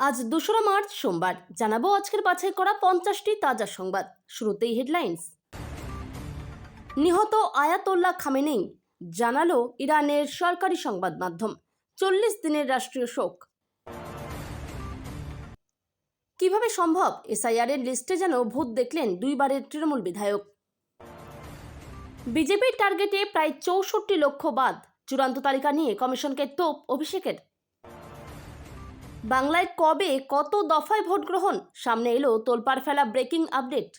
আজ ২রা মার্চ সোমবার জানাবো আজকের বাছাই করা ৫০টি তাজা সংবাদ। শুরুতেই হেডলাইন্স। নিহত আয়াতোল্লাহ খামেনেই, জানালো ইরানের সরকারি সংবাদ মাধ্যম। ৪০ দিনের রাষ্ট্রীয় শোক। কিভাবে সম্ভব এসআইআর এর লিস্টে যেন ভূত দেখলেন দুইবারের তৃণমূল বিধায়ক। বিজেপির টার্গেটে প্রায় ৬৪ লক্ষ বাদ, চূড়ান্ত তালিকা নিয়ে কমিশনকে তোপ অভিষেকের। বাংলায় কবে কত দফায় ভোট গ্রহণ, সামনে এলো তোলপাড় ফেলা ব্রেকিং আপডেট।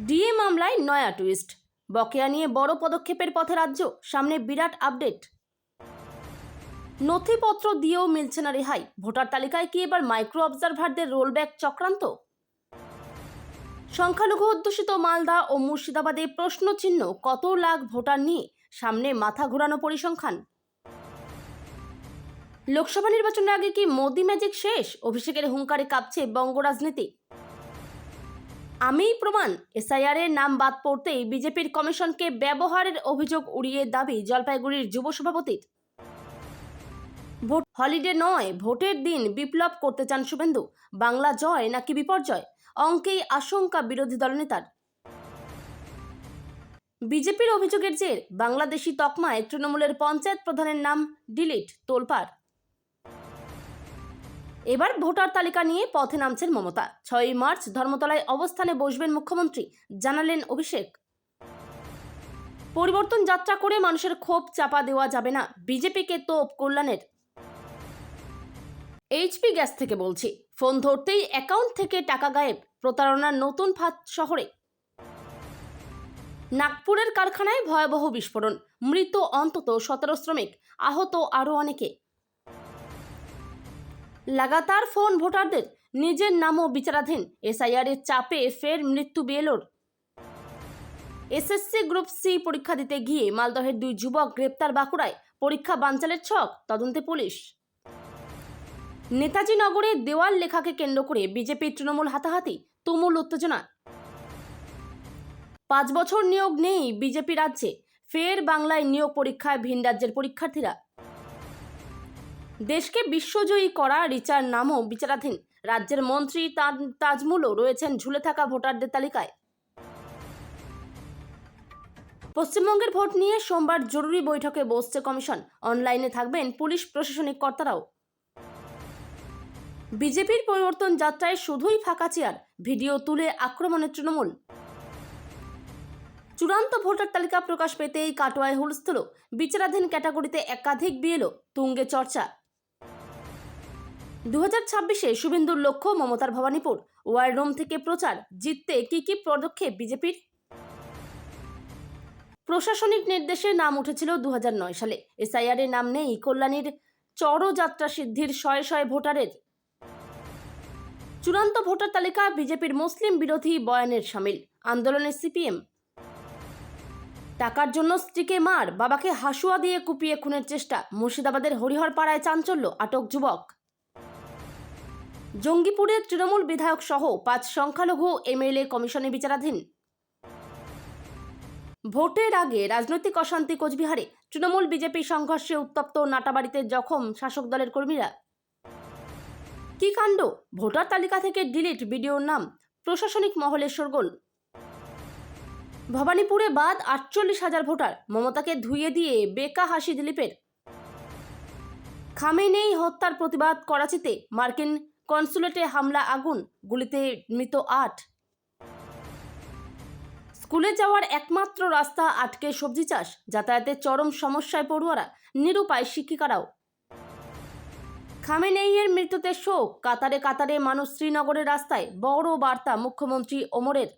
ডিএ মামলায় নয়া টুইস্ট, বকেয়া নিয়ে বড় পদক্ষেপের পথে রাজ্য, সামনে বিরাট আপডেট। নথিপত্র দিয়েও মিলছে না রেহাই, ভোটার তালিকায় কি এবার মাইক্রো অবজারভারদের রোলব্যাক চক্রান্ত? সংখ্যালঘু অধ্যুষিত মালদা ও মুর্শিদাবাদে প্রশ্নচিহ্ন, কত লাখ ভোটার নিয়ে সামনে মাথা ঘোরানো পরিসংখ্যান। লোকসভা নির্বাচনের আগে কি মোদি ম্যাজিক শেষ? অভিষেকের হুঙ্কারে কাঁপছে বঙ্গ রাজনীতি। আমিই প্রমাণ, এসআইআর এর নাম বাদ পড়তেই বিজেপির কমিশনকে ব্যবহারের অভিযোগ উড়িয়ে দাবি জলপাইগুড়ির যুব সভাপতির। ভোট হলিডে নয়, ভোটের দিন বিপ্লব করতে চান শুভেন্দু। বাংলা জয় নাকি বিপর্যয়, অঙ্কেই আশঙ্কা বিরোধী দলনেতার। বিজেপির অভিযোগের জের বাংলাদেশি তকমায় তৃণমূলের পঞ্চায়েত প্রধানের নাম ডিলিট, তোলপাড়। এবার ভোটার তালিকা নিয়ে পথে নামছেন মমতা। ৬ই মার্চ ধর্মতলায় অবস্থানে বসবেন মুখ্যমন্ত্রী, জানালেন অভিষেক। পরিবর্তন যাত্রা করে মানুষের ক্ষোভ চাপা দেওয়া যাবে না, বিজেপিকে তোপ কল্যাণের। এইচপি গ্যাস থেকে বলছি, ফোন ধরতেই অ্যাকাউন্ট থেকে টাকা গায়েব, প্রতারণার নতুন ফাঁদ শহরে। নাগপুরের কারখানায় ভয়াবহ বিস্ফোরণ, মৃত অন্তত ১৭ শ্রমিক, আহত আরও অনেকে। লাগাতার ফোন ভোটারদের, নিজের নামও বিচারাধীন, এসআইআর এর চাপে ফের মৃত্যু বিএলওর। এসএসসি গ্রুপ সি পরীক্ষা দিতে গিয়ে মালদহের ২ যুবক গ্রেপ্তার বাঁকুড়ায়, পরীক্ষা বানচালের ছক, তদন্তে পুলিশ। নেতাজি নগরে দেওয়াল লেখাকে কেন্দ্র করে বিজেপি তৃণমূল হাতাহাতি, তুমুল উত্তেজনা। ৫ বছর নিয়োগ নেই বিজেপি রাজ্যে, ফের বাংলায় নিয়োগ পরীক্ষায় ভিন রাজ্যের পরীক্ষার্থীরা। দেশকে বিশ্বজয়ী করা রিচার নামও বিচারাধীন, রাজ্যের মন্ত্রী তাজমুলও রয়েছেন ঝুলে থাকা ভোটারদের তালিকায়। পশ্চিমবঙ্গের ভোট নিয়ে সোমবার জরুরি বৈঠকে বসছে কমিশন, অনলাইনে থাকবেন পুলিশ প্রশাসনিক কর্তারাও। বিজেপির পরিবর্তন যাত্রায় শুধুই ফাঁকা চেয়ার, ভিডিও তুলে আক্রমণের তৃণমূল। চূড়ান্ত ভোটার তালিকা প্রকাশ পেতেই কাটোয়ায় হুলস্থুল, বিচারাধীন ক্যাটাগরিতে একাধিক বিএলও, তুঙ্গে চর্চা। ২০২৬-এ শুভেন্দুর লক্ষ্য মমতার ভবানীপুর, ওয়ার রুম থেকে প্রচার, জিততে কি পদক্ষেপ বিজেপির। প্রশাসনিক নির্দেশে নাম উঠেছিল ২০০৯ সালে, এসআইআর এর নাম নেই কল্যাণীর চরযাত্রা সিদ্ধির শয়ে শয়ে ভোটারের। চূড়ান্ত ভোটার তালিকা বিজেপির মুসলিম বিরোধী বয়ানের সামিল, আন্দোলনের সিপিএম। টাকার জন্য স্ত্রীকে মার, বাবাকে হাসুয়া দিয়ে কুপিয়ে খুনের চেষ্টা, মুর্শিদাবাদের হরিহরপাড়ায় চাঞ্চল্য, আটক যুবক। জঙ্গিপুরের তৃণমূল বিধায়ক সহ ৫ সংখ্যালঘু এমএলএ কমিশনে বিচারাধীন। ভোটের আগে রাজনৈতিক অশান্তি কোচবিহারে, তৃণমূল বিজেপি সংঘর্ষে উত্তপ্ত নাটাবাড়িতে জখম শাসক দলের কর্মীরা। কি কাণ্ড, ভোটার তালিকা থেকে ডিলিট ভিডিওর নাম, প্রশাসনিক মহলে শোরগোল। ভবানীপুরে বাদ ৪৮,০০০ ভোটার, মমতাকে ধুইয়ে দিয়ে বেকা হাসি দিলীপের। খামেনেই হত্যার প্রতিবাদ করাচিতে, মার্কিন কনসুলেটে হামলা, আগুন, গুলিতে মৃত ৮। স্কুলে যাওয়ার একমাত্র রাস্তা আটকে সবজি চাষ, যাতায়াতে চরম সমস্যায় পড়ুয়ারা, নিরুপায় শিক্ষিকারাও। খামেনেইয়ের মৃত্যুতে শোক, কাতারে কাতারে মানুষ শ্রীনগরের রাস্তায়, বড় বার্তা মুখ্যমন্ত্রী ওমরের।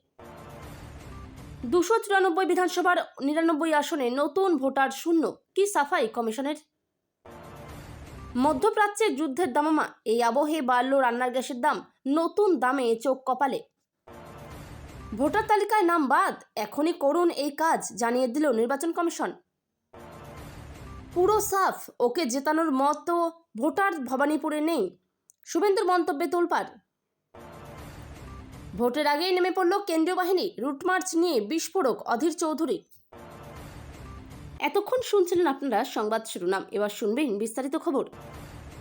২৯৪ বিধানসভার ৯৯ আসনে নতুন ভোটার শূন্য, কি সাফাই কমিশনের। মধ্যপ্রাচ্যে যুদ্ধের দামামা, এই আবহে বাড়ল রান্নার গ্যাসের দাম, নতুন দামে চোখ কপালে। ভোটার তালিকায় নাম বাদ, এখনই করুন এই কাজ, জানিয়ে দিল নির্বাচন কমিশন। পুরো সাফ, ওকে জেতানোর মতো ভোটার ভবানীপুরে নেই, শুভেন্দুর মন্তব্যে তোলপাড়। ভোটের আগেই নেমে পড়ল কেন্দ্রীয় বাহিনী, রুটমার্চ নিয়ে বিস্ফোরক অধীর চৌধুরী। এতক্ষণ শুনছিলেন আপনারা সংবাদ শিরোনাম, এবার শুনবেন বিস্তারিত খবর।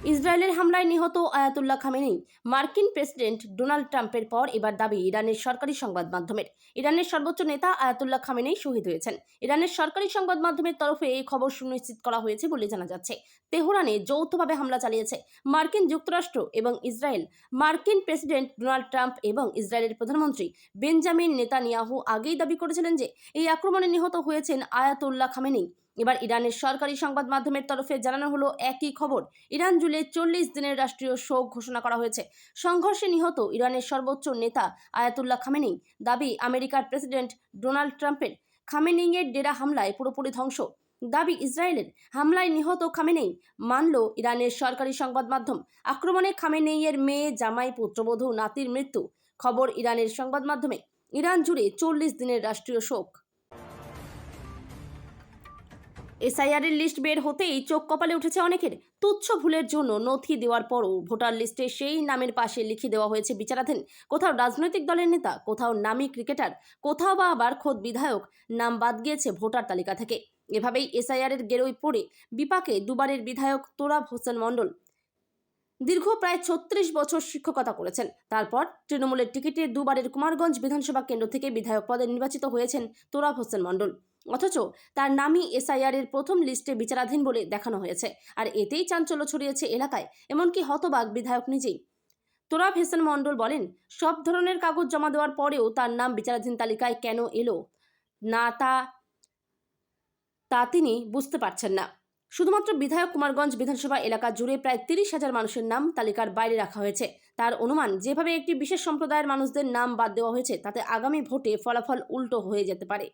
ইসরায়েলের হামলায় নিহত আয়াতুল্লাহ খামেনি মার্কিন প্রেসিডেন্ট ডোনাল্ড ট্রাম্পের পর এবার দাবি ইরানের সরকারি সংবাদ মাধ্যমের। ইরানের সর্বোচ্চ নেতা আয়াতুল্লাহ খামেনি শহীদ হয়েছেন। ইরানের সরকারি সংবাদ মাধ্যমের তরফে এই খবর সুনিশ্চিত করা হয়েছে বলে জানা যাচ্ছে। তেহরানে যৌথভাবে হামলা চালিয়েছে মার্কিন যুক্তরাষ্ট্র এবং ইসরায়েল। মার্কিন প্রেসিডেন্ট ডোনাল্ড ট্রাম্প এবং ইসরায়েলের প্রধানমন্ত্রী বেঞ্জামিন নেতানিয়াহু আগেই দাবি করেছিলেন যে এই আক্রমণে নিহত হয়েছেন আয়াতুল্লাহ খামেনি। এবার ইরানের সরকারি সংবাদ মাধ্যমের তরফে জানানো হলো একই খবর। ইরান জুড়ে 40 দিনের রাষ্ট্রীয় শোক ঘোষণা করা হয়েছে। সংঘর্ষে নিহত ইরানের সর্বোচ্চ নেতা আয়াতুল্লাহ খামেনি দাবি আমেরিকার প্রেসিডেন্ট ডোনাল্ড ট্রাম্পের খামেনিয়ের ডেরা হামলায় পুরোপুরি ধ্বংস। দাবি ইসরায়েলের হামলায় নিহত খামেনেই মানল ইরানের সরকারি সংবাদ মাধ্যম। আক্রমণে খামেনেইয়ের মেয়ে, জামাই, পুত্রবধূ, নাতির মৃত্যু। খবর ইরানের সংবাদ মাধ্যমে। ইরান জুড়ে 40 দিনের রাষ্ট্রীয় শোক। এসআইআরের লিস্ট বের হতেই চোখ কপালে উঠেছে অনেকের। তুচ্ছ ভুলের জন্য নথি দেওয়ার পরও ভোটার লিস্টে সেই নামের পাশে লিখে দেওয়া হয়েছে বিচারাধীন। কোথাও রাজনৈতিক দলের নেতা, কোথাও নামী ক্রিকেটার, কোথাও বা আবার খোদ বিধায়ক নাম বাদ গিয়েছে ভোটার তালিকা থেকে। এভাবেই এসআইআরের গেরোয় পড়ে বিপাকে দুবারের বিধায়ক তোরাব হোসেন মণ্ডল। দীর্ঘ প্রায় 36 বছর শিক্ষকতা করেছেন। তারপর তৃণমূলের টিকিটে দুবারের কুমারগঞ্জ বিধানসভা কেন্দ্র থেকে বিধায়ক পদে নির্বাচিত হয়েছেন তোরাব হোসেন মণ্ডল। অথচ তার নামই এসআইআরের প্রথম লিস্টে বিচারাধীন বলে দেখানো হয়েছে। আর এতেই চাঞ্চল্য ছড়িয়েছে এলাকায়, এমনকি হতবাক বিধায়ক নিজেই। তোরাব হোসেন মণ্ডল বলেন, সব ধরনের কাগজ জমা দেওয়ার পরেও তার নাম বিচারাধীন তালিকায় কেন এলো না তা তিনি বুঝতে পারছেন না। শুধুমাত্র বিধায়ক কুমারগঞ্জ বিধানসভা এলাকা জুড়ে প্রায় 30,000 মানুষের নাম তালিকার বাইরে রাখা হয়েছে। তার অনুমান, যেভাবে একটি বিশেষ সম্প্রদায়ের মানুষদের নাম বাদ দেওয়া হয়েছে তাতে আগামী ভোটে ফলাফল উল্টো হয়ে যেতে পারে।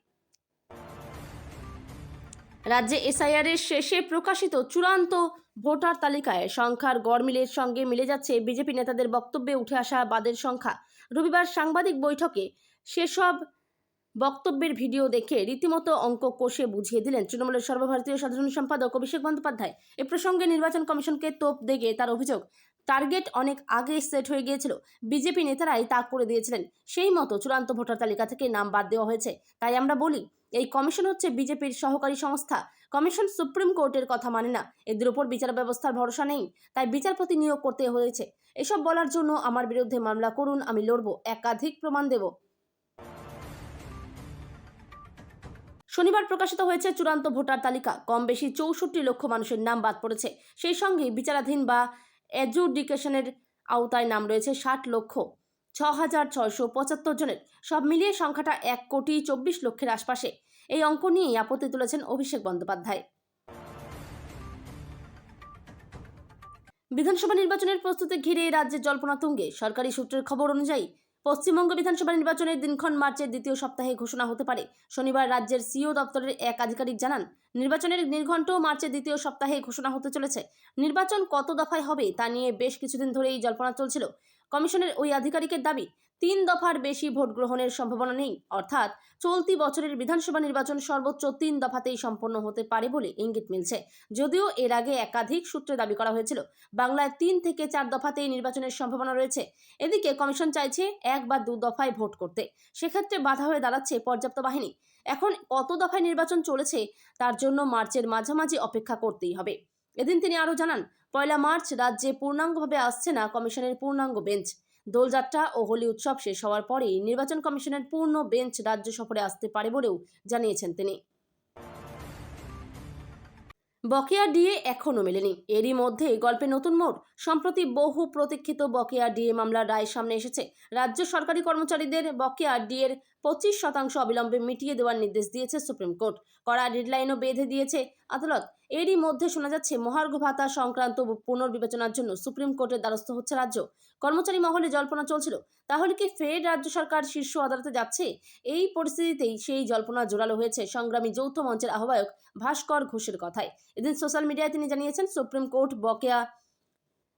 রাজ্যে এসআইআরের শেষে প্রকাশিত চূড়ান্ত ভোটার তালিকায় সংখ্যার গড়মিলের সঙ্গে মিলে যাচ্ছে বিজেপি নেতাদের বক্তব্যে উঠে আসা বাদের সংখ্যা। রবিবার সাংবাদিক বৈঠকে সেসব বক্তব্যের ভিডিও দেখে রীতিমতো অঙ্ক কষে বুঝিয়ে দিলেন তৃণমূলের সর্বভারতীয় সাধারণ সম্পাদক অভিষেক বন্দ্যোপাধ্যায়। এ প্রসঙ্গে নির্বাচন কমিশনকে তোপ দেগে তার অভিযোগ, টার্গেট অনেক আগে সেট হয়ে গিয়েছিল, বিজেপি নেতারাই তা করে দিয়েছিলেন। সেই মতো চূড়ান্ত ভোটার তালিকা থেকে নাম বাদ দেওয়া হয়েছে। তাই আমরা বলি, এই কমিশন হচ্ছে বিজেপির সহকারী সংস্থা। কমিশন সুপ্রিম কোর্টের কথা মানে না, এদের উপর বিচার ব্যবস্থার ভরসা নেই, তাই বিচারপতি নিয়োগ করতে হয়েছে। এসব বলার জন্য আমার বিরুদ্ধে মামলা করুন, আমি লড়ব, একাধিক প্রমাণ দেব। শনিবার প্রকাশিত হয়েছে চূড়ান্ত ভোটার তালিকা। কম বেশি 64 লক্ষ মানুষের নাম বাদ পড়েছে। সেই সঙ্গে বিচারাধীন বা এডজুডিকেশনের আওতায় নাম রয়েছে 60,06,675 জনের। সব মিলিয়ে সংখ্যাটা 1,24,00,000 আশপাশে। এই অঙ্ক নিয়েই আপত্তি তুলেছেন অভিষেক বন্দ্যোপাধ্যায়। বিধানসভা নির্বাচনের প্রস্তুতি ঘিরে রাজ্যে জল্পনা তুঙ্গে। সরকারি সূত্রের খবর অনুযায়ী পশ্চিমবঙ্গ বিধানসভা নির্বাচনের দিনক্ষণ মার্চের দ্বিতীয় সপ্তাহে ঘোষণা হতে পারে। শনিবার রাজ্যের সিইও দপ্তরের এক আধিকারিক জানান, নির্বাচনের নির্ঘণ্টও মার্চের দ্বিতীয় সপ্তাহে ঘোষণা হতে চলেছে। নির্বাচন কত দফায় হবে তা নিয়ে বেশ কিছুদিন ধরেই জল্পনা চলছিল। কমিশনের ওই আধিকারিকের দাবি, 3 দফার বেশি ভোট গ্রহণের সম্ভাবনা নেই। অর্থাৎ চলতি বছরের বিধানসভা নির্বাচন সর্বোচ্চ 3 দফাতেই সম্পন্ন হতে পারে বলে ইঙ্গিত মিলছে। যদিও এর আগে একাধিক সূত্রে দাবি করা হয়েছিল বাংলায় 3 থেকে 4 দফাতেই নির্বাচনের সম্ভাবনা রয়েছে। এদিকে কমিশন চাইছে 1 বা 2 দফায় ভোট করতে। সেক্ষেত্রে বাধা হয়ে দাঁড়াচ্ছে পর্যাপ্ত বাহিনী। এখন কত দফায় নির্বাচন চলেছে তার জন্য মার্চের মাঝামাঝি অপেক্ষা করতেই হবে। এদিন তিনি আরও জানান, 1 মার্চ রাজ্যে পূর্ণাঙ্গভাবে আসছে না কমিশনের পূর্ণাঙ্গ বেঞ্চ। দোলযাত্রা ও হোলি উৎসব শেষ হওয়ার পরেই নির্বাচন কমিশনের পূর্ণ বেঞ্চ রাজ্য সফরে আসতে পারে বলেও জানিয়েছেন তিনি। বকেয়া ডিএ এখনও মেলেনি। এরই মধ্যে গল্পে নতুন মোড়। সম্প্রতি বহু প্রতীক্ষিত বকেয়া ডিএ মামলার রায় সামনে এসেছে। রাজ্য সরকারি কর্মচারীদের বকেয়া ডিএর 25% অবিলম্বে মিটিয়ে দেওয়ার নির্দেশ দিয়েছে সুপ্রিম কোর্ট। কড়া ডেডলাইনও বেঁধে দিয়েছে আদালত। এরই মধ্যে শোনা যাচ্ছে মহার্ঘ ভাতা সংক্রান্ত পুনর্বিবেচনার জন্য সুপ্রিম কোর্টের দ্বারস্থ হচ্ছে রাজ্য। কর্মচারী মহলে জল্পনা চলছিল, তাহলে কি ফের রাজ্য সরকার শীর্ষ আদালতে যাচ্ছে? এই পরিস্থিতিতেই সেই জল্পনা জোরালো হয়েছে সংগ্রামী যৌথ মঞ্চের আহ্বায়ক ভাস্কর ঘোষের কথায়। এদিন সোশ্যাল মিডিয়ায় তিনি জানিয়েছেন, সুপ্রিম কোর্ট বকেয়া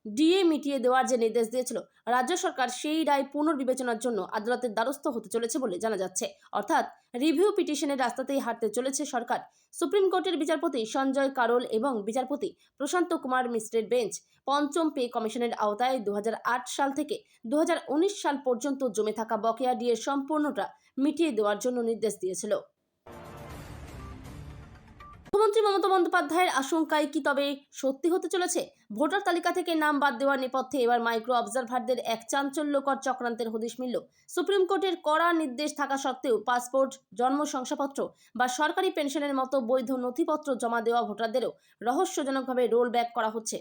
ডিএ মিটিয়ে দেওয়ার যে নির্দেশ দিয়েছিল, রাজ্য সরকার সেই রায় পুনর্বিবেচনার জন্য আদালতের দ্বারস্থ হতে চলেছে বলে জানা যাচ্ছে। অর্থাৎ রিভিউ পিটিশনের রাস্তাতেই হাঁটতে চলেছে সরকার। সুপ্রিম কোর্টের বিচারপতি সঞ্জয় কারোল এবং বিচারপতি প্রশান্ত কুমার মিশ্রের বেঞ্চ পঞ্চম পে কমিশনের আওতায় 2008 সাল থেকে 2019 সাল পর্যন্ত জমে থাকা বকেয়া ডিএ সম্পূর্ণটা মিটিয়ে দেওয়ার জন্য নির্দেশ দিয়েছিল। মুখ্যমন্ত্রী মমতা বন্দ্যোপাধ্যায়ের আশঙ্কায় কি তবে সত্যি হতে চলেছে? ভোটার তালিকা থেকে নাম বাদ দেওয়ার নেপথ্যে এবার মাইক্রো অবজারভারদের এক চাঞ্চল্যকর চক্রান্তের হদিশ মিলল। সুপ্রিম কোর্টের কড়া নির্দেশ থাকা সত্ত্বেও পাসপোর্ট, জন্ম শংসাপত্র বা সরকারি পেনশনের মতো বৈধ নথিপত্র জমা দেওয়া ভোটারদেরও রহস্যজনকভাবে রোল ব্যাক করা হচ্ছে।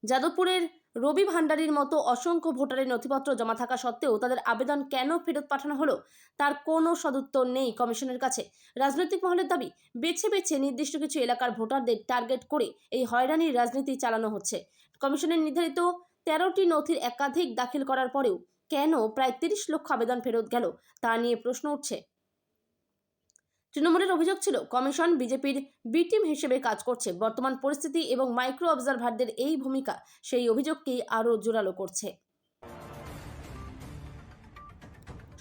যাদবপুরের রবি ভান্ডারীর মতো অসংখ্য ভোটারের নথিপত্র জমা থাকা সত্ত্বেও তাদের আবেদন কেন ফেরত পাঠানো হলো তার কোনো সদুত্তর নেই কমিশনের কাছে। রাজনৈতিক মহলের দাবি, বেছে বেছে নির্দিষ্ট কিছু এলাকার ভোটারদের টার্গেট করে এই হয়রানির রাজনীতি চালানো হচ্ছে। কমিশনের নির্ধারিত 13টি নথির একাধিক দাখিল করার পরেও কেন প্রায় 30 লক্ষ আবেদন ফেরত গেল তা নিয়ে প্রশ্ন উঠছে। তৃণমূলের অভিযোগ ছিল কমিশন বিজেপির বি টিম হিসেবে কাজ করছে। বর্তমান পরিস্থিতি এবং মাইক্রো অবজারভারদের এই ভূমিকা সেই অভিযোগকেই আরও জোরালো করছে।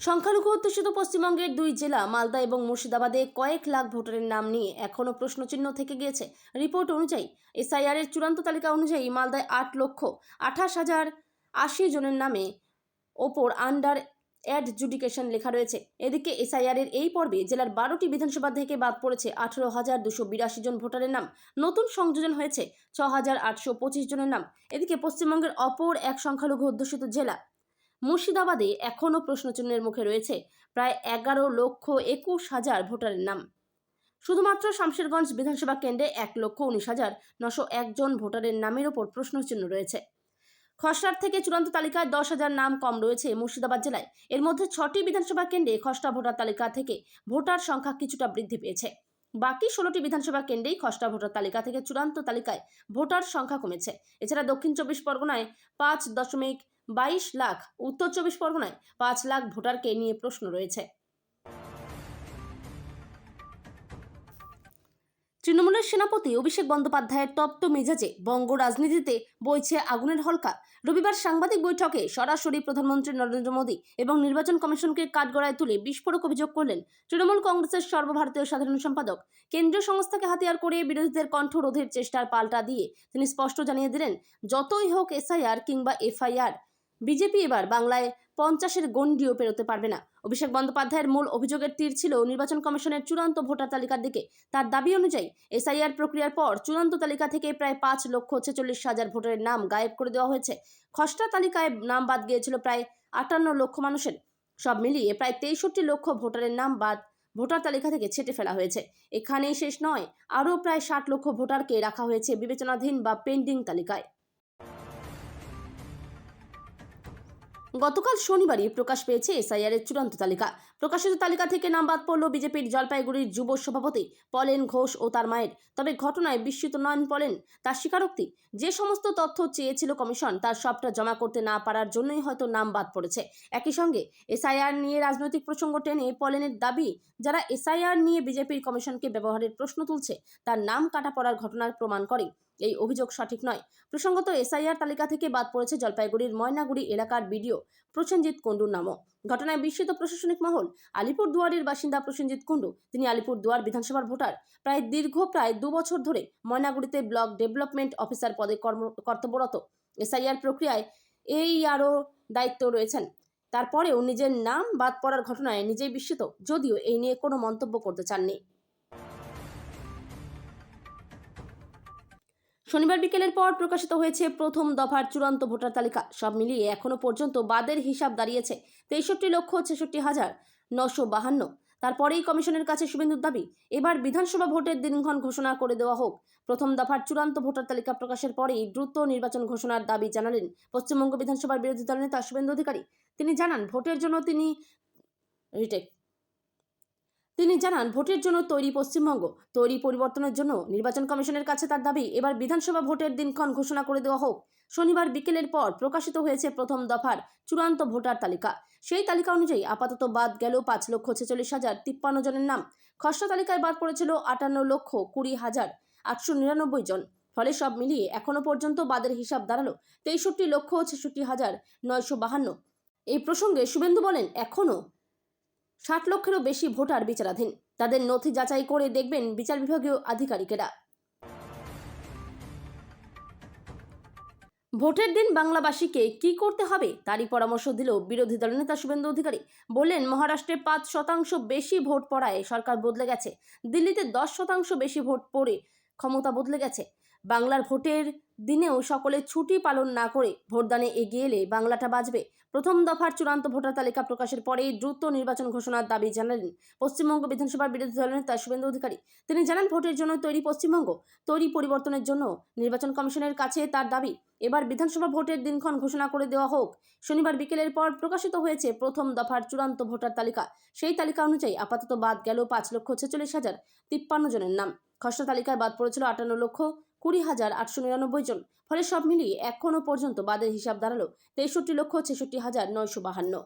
সংখ্যালঘু অধ্যুষিত পশ্চিমবঙ্গের 2 জেলা মালদা এবং মুর্শিদাবাদে কয়েক লাখ ভোটারের নাম নিয়ে এখনও প্রশ্নচিহ্ন থেকে গিয়েছে। রিপোর্ট অনুযায়ী এসআইআর এর চূড়ান্ত তালিকা অনুযায়ী মালদায় 8,28,080 জনের নামে ওপর আন্ডার অ্যাডজুডিকেশন লেখা রয়েছে। এদিকে এসআইআর এর এই পর্বে জেলার 12টি বিধানসভা থেকে বাদ পড়েছে 18,282 জন ভোটারের নাম। নতুন সংযোজন হয়েছে 6,825 জনের নাম। এদিকে পশ্চিমবঙ্গের অপর এক সংখ্যালঘু অধ্যুষিত জেলা মুর্শিদাবাদে এখনও প্রশ্নচিহ্নের মুখে রয়েছে প্রায় 11,21,000 ভোটারের নাম। শুধুমাত্র শামশেরগঞ্জ বিধানসভা কেন্দ্রে 1,19,901 জন ভোটারের নামের ওপর প্রশ্নচিহ্ন রয়েছে। খসড়ার থেকে চূড়ান্ত তালিকায় 10,000 নাম কম রয়েছে মুর্শিদাবাদ জেলায়। এর মধ্যে 6টি বিধানসভা কেন্দ্রে খসড়া ভোটার তালিকা থেকে ভোটার সংখ্যা কিছুটা বৃদ্ধি পেয়েছে। বাকি 16টি বিধানসভা কেন্দ্রেই খসড়া ভোটার তালিকা থেকে চূড়ান্ত তালিকায় ভোটার সংখ্যা কমেছে। এছাড়া দক্ষিণ 24 পরগনায় 5.22 লাখ, উত্তর 24 পরগনায় 5 লাখ ভোটারকে নিয়ে প্রশ্ন রয়েছে। তৃণমূলের সেনাপতি অভিষেক বন্দ্যোপাধ্যায়ের তপ্ত মেজাজে বঙ্গ রাজনীতিতে বইছে আগুনের হলকা। রবিবার সাংবাদিক বৈঠকে সরাসরি প্রধানমন্ত্রী নরেন্দ্র মোদী এবং নির্বাচন কমিশনকে কাঠগড়ায় তুলে বিস্ফোরক অভিযোগ করলেন তৃণমূল কংগ্রেসের সর্বভারতীয় সাধারণ সম্পাদক। কেন্দ্রীয় সংস্থাকে হাতিয়ার করে বিরোধীদের কণ্ঠ রোধের চেষ্টার পাল্টা দিয়ে তিনি স্পষ্ট জানিয়ে দিলেন, যতই হোক এসআইআর কিংবা এফআইআর, বিজেপি এবার বাংলায় 50-এর গণ্ডিও পেরোতে পারবে না। অভিষেক বন্দ্যোপাধ্যায়ের মূল অভিযোগের তীর ছিল নির্বাচন কমিশনের চূড়ান্ত ভোটার তালিকার দিকে। তার দাবি অনুযায়ী এসআইআর প্রক্রিয়ার পর চূড়ান্ত তালিকা থেকে প্রায় 5,46,000 ভোটারের নাম গায়েব করে দেওয়া হয়েছে। খসড়া তালিকায় নাম বাদ গিয়েছিল প্রায় 58 লক্ষ মানুষের। সব মিলিয়ে প্রায় 63 লক্ষ ভোটারের নাম বাদ ভোটার তালিকা থেকে ছেঁটে ফেলা হয়েছে। এখানেই শেষ নয়, আরও প্রায় 60 লক্ষ ভোটারকে রাখা হয়েছে বিবেচনাধীন বা পেন্ডিং তালিকায়। গতকাল শনিবারই প্রকাশ পেয়েছে এসআইআর এর চূড়ান্ত তালিকা। প্রকাশিত তালিকা থেকে নাম বাদ পড়ল বিজেপির জলপাইগুড়ির যুব সভাপতি পলেন ঘোষ ও তার মায়ের। তবে ঘটনায় বিস্মিত নন পলেন। তার স্বীকারোক্তি, যে সমস্ত তথ্য চেয়েছিল কমিশন তার সবটা জমা করতে না পারার জন্যই হয়তো নাম বাদ পড়েছে। একই সঙ্গে এসআইআর নিয়ে রাজনৈতিক প্রসঙ্গ টেনে পলেনের দাবি, যারা এসআইআর নিয়ে বিজেপির কমিশনকে ব্যবহারের প্রশ্ন তুলছে তার নাম কাটা পড়ার ঘটনার প্রমাণ করে এই অভিযোগ সঠিক নয়। প্রসঙ্গত, এসআইআর তালিকা থেকে বাদ পড়েছে জলপাইগুড়ির ময়নাগুড়ি এলাকার বিডিও প্রসেনজিৎ কুণ্ডুর নামও। ঘটনায় বিস্মিত প্রশাসনিক মহল। আলিপুরদুয়ারের বাসিন্দা প্রসেনজিৎ কুণ্ডু, তিনি আলিপুরদুয়ার বিধানসভার ভোটার। প্রায় 2 বছর ধরে ময়নাগুড়িতে ব্লক ডেভেলপমেন্ট অফিসার পদে কর্তব্যরত। এসআইআর প্রক্রিয়ায় আরও দায়িত্ব রয়েছেন। তারপরেও নিজের নাম বাদ পড়ার ঘটনায় নিজেই বিস্মিত, যদিও এই নিয়ে কোনো মন্তব্য করতে চাননি। শনিবার বিকেলের পর প্রকাশিত হয়েছে প্রথম দফার চূড়ান্ত ভোটার তালিকা। সব মিলিয়ে এখনো পর্যন্ত বাদের হিসাব দাঁড়িয়েছে 63,66,952। তারপরেই কমিশনের কাছে শুভেন্দুর দাবি, এবার বিধানসভা ভোটের দিনক্ষণ ঘোষণা করে দেওয়া হোক। প্রথম দফার চূড়ান্ত ভোটার তালিকা প্রকাশের পরেই দ্রুত নির্বাচন ঘোষণার দাবি জানালেন পশ্চিমবঙ্গ বিধানসভার বিরোধী দল নেতা শুভেন্দু অধিকারী। তিনি জানান, ভোটের জন্য তৈরি পশ্চিমবঙ্গ, তৈরি পরিবর্তনের জন্য নির্বাচন কমিশনের কাছে তার দাবি, এবার বিধানসভা ভোটের দিনক্ষণ ঘোষণা করে দেওয়া হোক। শনিবার বিকেলের পর প্রকাশিত হয়েছে প্রথম দফার চূড়ান্ত ভোটার তালিকা। সেই তালিকা অনুযায়ী আপাতত বাদ গেল 5,46,053 জনের নাম। খসড়া তালিকায় বাদ পড়েছিল 58,20,899 জন। ফলে সব মিলিয়ে এখনো পর্যন্ত বাদের হিসাব দাঁড়ালো 63,66,952। এই প্রসঙ্গে শুভেন্দু বলেন, এখনো 60 লক্ষেরও বেশি ভোটার বিচারাধীন। তাদের নথি যাচাই করে দেখবেন বিচার বিভাগীয় আধিকারিকেরা। ভোটের দিন বাংলাবাসীকে কি করতে হবে তারই পরামর্শ দিল বিরোধী দলনেতা শুভেন্দু অধিকারী। বললেন, মহারাষ্ট্রে 5% বেশি ভোট পড়ায় সরকার বদলে গেছে, দিল্লিতে 10% বেশি ভোট পড়ে ক্ষমতা বদলে গেছে। বাংলার ভোটের দিনেও সকলে ছুটি পালন না করে ভোটদানে এগিয়ে এলে বাংলাটা বাঁচবে। প্রথম দফার চূড়ান্ত ভোটার তালিকা প্রকাশের পরেই দ্রুত নির্বাচন ঘোষণার দাবি জানালেন পশ্চিমবঙ্গ বিধানসভার বিরোধী দলনেতা শুভেন্দু অধিকারী। তিনি জানান, ভোটের জন্য তৈরি পশ্চিমবঙ্গ, তৈরি পরিবর্তনের জন্য নির্বাচন কমিশনের কাছে তার দাবি এবার বিধানসভা ভোটের দিনক্ষণ ঘোষণা করে দেওয়া হোক। শনিবার বিকেলের পর প্রকাশিত হয়েছে প্রথম দফার চূড়ান্ত ভোটার তালিকা। সেই তালিকা অনুযায়ী আপাতত বাদ গেল 5,46,053 জনের নাম। খসড়া তালিকায় বাদ পড়েছিল 58,20,899 জন। ফলে সব মিলিয়ে এখনো পর্যন্ত বাদের হিসাব দাঁড়ালো 63,66,952।